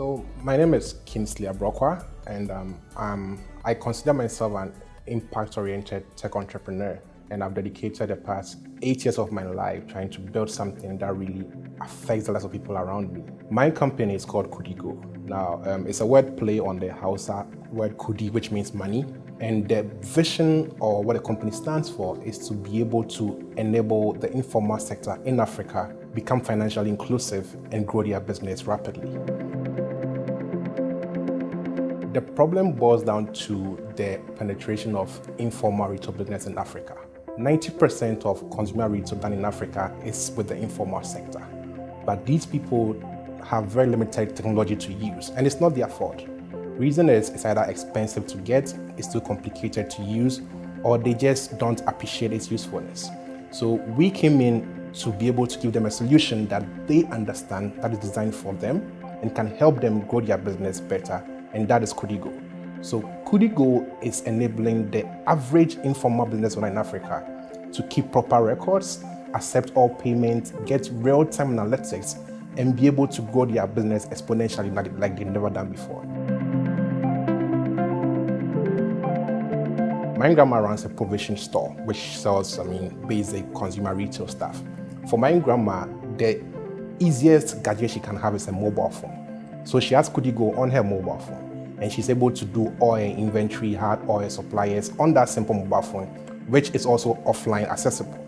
So my name is Kingsley Abrokwah, and I consider myself an impact-oriented tech entrepreneur, and I've dedicated the past 8 years of my life trying to build something that really affects the lives of people around me. My company is called KudiGo. Now, it's a word play on the Hausa word Kudi, which means money. And the vision, or what the company stands for, is to be able to enable the informal sector in Africa become financially inclusive and grow their business rapidly. The problem boils down to the penetration of informal retail business in Africa. 90% of consumer retail done in Africa is with the informal sector. But these people have very limited technology to use, and it's not their fault. Reason is, it's either expensive to get, it's too complicated to use, or they just don't appreciate its usefulness. So we came in to be able to give them a solution that they understand, that is designed for them, and can help them grow their business better, and that is KudiGo. So KudiGo is enabling the average informal business owner in Africa to keep proper records, accept all payments, get real-time analytics, and be able to grow their business exponentially like they've never done before. My grandma runs a provision store which sells, basic consumer retail stuff. For my grandma, the easiest gadget she can have is a mobile phone. So she has KudiGo on her mobile phone, and she's able to do all her inventory, had all her suppliers on that simple mobile phone, which is also offline accessible.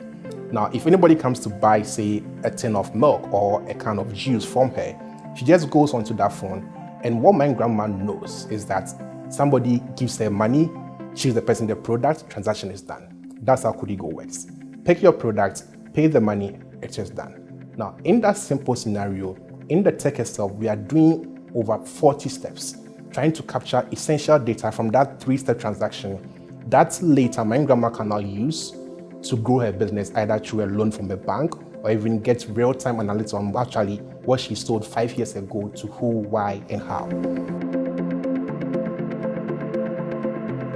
Now, if anybody comes to buy, say, a tin of milk or a can of juice from her, she just goes onto that phone, and what my grandma knows is that somebody gives her money, she's the person, the product, transaction is done. That's how KudiGo works. Pick your product, pay the money, it is done. Now, in that simple scenario, in the tech itself, we are doing over 40 steps, trying to capture essential data from that 3-step transaction that later my grandma can now use to grow her business, either through a loan from a bank or even get real-time analytics on actually what she sold 5 years ago to who, why, and how.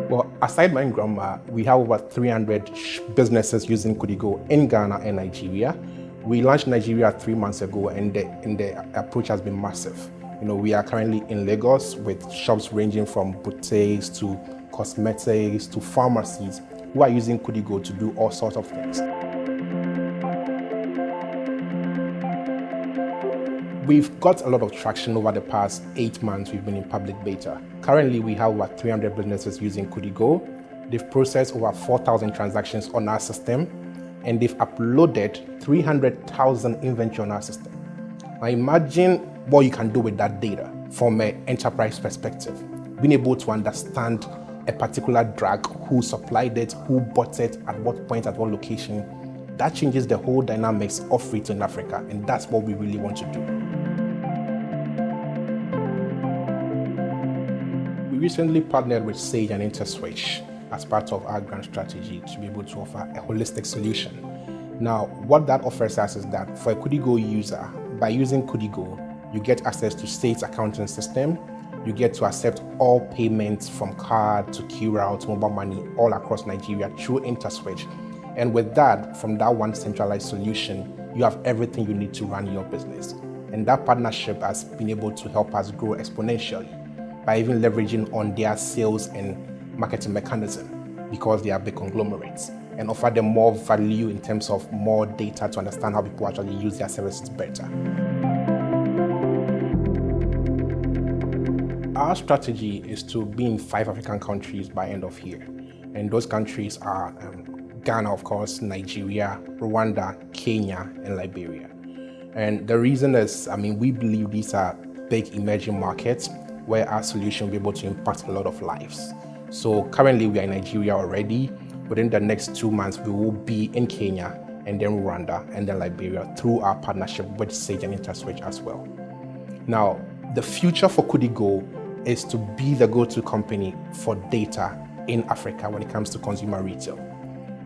Well, aside my grandma, we have over 300 businesses using KudiGo in Ghana and Nigeria. We launched Nigeria 3 months ago, and the approach has been massive. We are currently in Lagos with shops ranging from boutiques to cosmetics to pharmacies who are using KudiGo to do all sorts of things. We've got a lot of traction over the past 8 months we've been in public beta. Currently, we have over 300 businesses using KudiGo. They've processed over 4,000 transactions on our system, and they've uploaded 300,000 inventory on our system. Now imagine what you can do with that data from an enterprise perspective. Being able to understand a particular drug, who supplied it, who bought it, at what point, at what location, that changes the whole dynamics of retail in Africa, and that's what we really want to do. We recently partnered with Sage and Interswitch as part of our grand strategy to be able to offer a holistic solution. Now, what that offers us is that for a KudiGo user, by using KudiGo, you get access to Sage's accounting system, you get to accept all payments from card to QR to mobile money all across Nigeria through Interswitch. And with that, from that one centralized solution, you have everything you need to run your business. And that partnership has been able to help us grow exponentially by even leveraging on their sales and marketing mechanism, because they are big conglomerates, and offer them more value in terms of more data to understand how people actually use their services better. Our strategy is to be in 5 African countries by end of year. And those countries are Ghana, of course, Nigeria, Rwanda, Kenya, and Liberia. And the reason is, we believe these are big emerging markets where our solution will be able to impact a lot of lives. So currently we are in Nigeria already. Within the next 2 months, we will be in Kenya, and then Rwanda, and then Liberia through our partnership with Sage and Interswitch as well. Now, the future for KudiGo is to be the go-to company for data in Africa when it comes to consumer retail.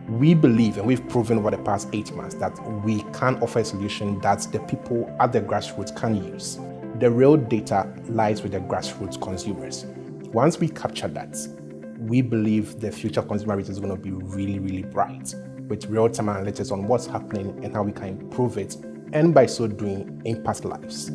We believe, and we've proven over the past 8 months, that we can offer a solution that the people at the grassroots can use. The real data lies with the grassroots consumers. Once we capture that, we believe the future consumer retail is going to be really, really bright, with real-time analytics on what's happening and how we can improve it, and by so doing, impact lives.